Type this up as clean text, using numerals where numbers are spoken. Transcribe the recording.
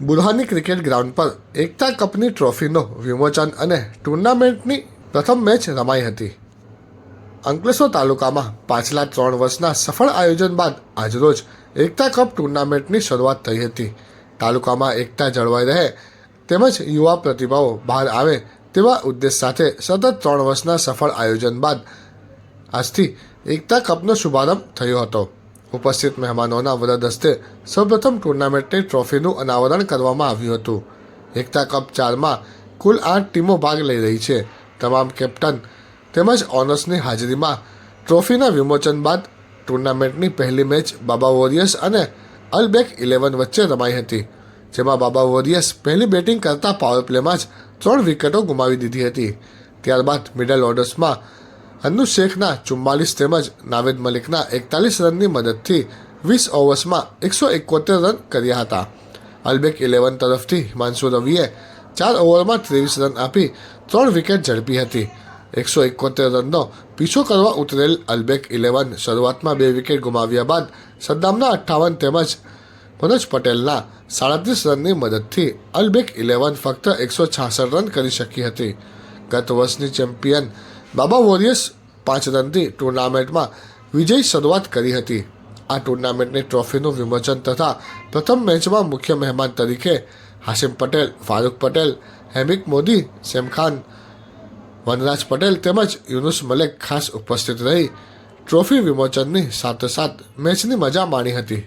Burhani cricket ground પર એકતા કપની ટ્રોફીનો વિમોચન અને ટુર્નામેન્ટની પ્રથમ મેચ રમાઈ હતી. અંકલેશ્વર તાલુકામાં પાછલા 3 વર્ષના સફળ આયોજન બાદ આજરોજ એકતા કપ ટુર્નામેન્ટની શરૂઆત થઈ હતી. તાલુકામાં એકતા જળવાઈ રહે તેમજ યુવા પ્રતિભાઓ બહાર આવે તેવા ઉદ્દેશ સાથે સતત 3 વર્ષના સફળ આયોજન બાદ આજથી એકતા કપનો શુભારંભ થયો હતો. ઉપસ્થિત મહેમાનોના વરદ હસ્તે સૌપ્રથમ ટુર્નામેન્ટની ટ્રોફીનું અનાવરણ કરવામાં આવ્યું હતું. એકતા કપ 4માં કુલ 8 ટીમો ભાગ લઈ રહી છે. તમામ કેપ્ટન તેમજ ઓનર્સની હાજરીમાં ટ્રોફીના વિમોચન બાદ ટુર્નામેન્ટની પહેલી મેચ બાબા વોરિયર્સ અને અલબેક 11 વચ્ચે રમાઈ હતી, જેમાં બાબા વોરિયર્સ પહેલી બેટિંગ કરતા પાવર પ્લેમાં જ 3 વિકેટો ગુમાવી દીધી હતી. ત્યારબાદ મિડલ ઓર્ડર્સમાં અન્નુ શેખના 44 તેમજ નાવેદ મલિકના 41 રનની મદદથી 20 ઓવર્સમાં 171 રન કર્યા હતા. અલબેક 11 તરફથી હિમાંશુ રવિએ 4 ઓવરમાં 23 રન આપી 3 વિકેટ ઝડપી હતી. 171 રનનો પીછો કરવા ઉતરેલ અલબેક 11 શરૂઆતમાં 2 વિકેટ ગુમાવ્યા બાદ સદ્દામના 58 તેમજ મનોજ પટેલના 37 રનની મદદથી અલબેક 11 ફક્ત 166 રન કરી શકી હતી. ગત વર્ષની ચેમ્પિયન બાબા વોરિયર્સ 5 રનથી ટુર્નામેન્ટમાં વિજયી શરૂઆત કરી હતી. આ ટુર્નામેન્ટની ટ્રોફીનું વિમોચન તથા પ્રથમ મેચમાં મુખ્ય મહેમાન તરીકે હાશિમ પટેલ, ફારૂક પટેલ, હેમિક મોદી, સેમ ખાન, વનરાજ પટેલ તેમજ યુનુસ મલેક ખાસ ઉપસ્થિત રહી ટ્રોફી વિમોચનની સાથોસાથ મેચની મજા માણી હતી.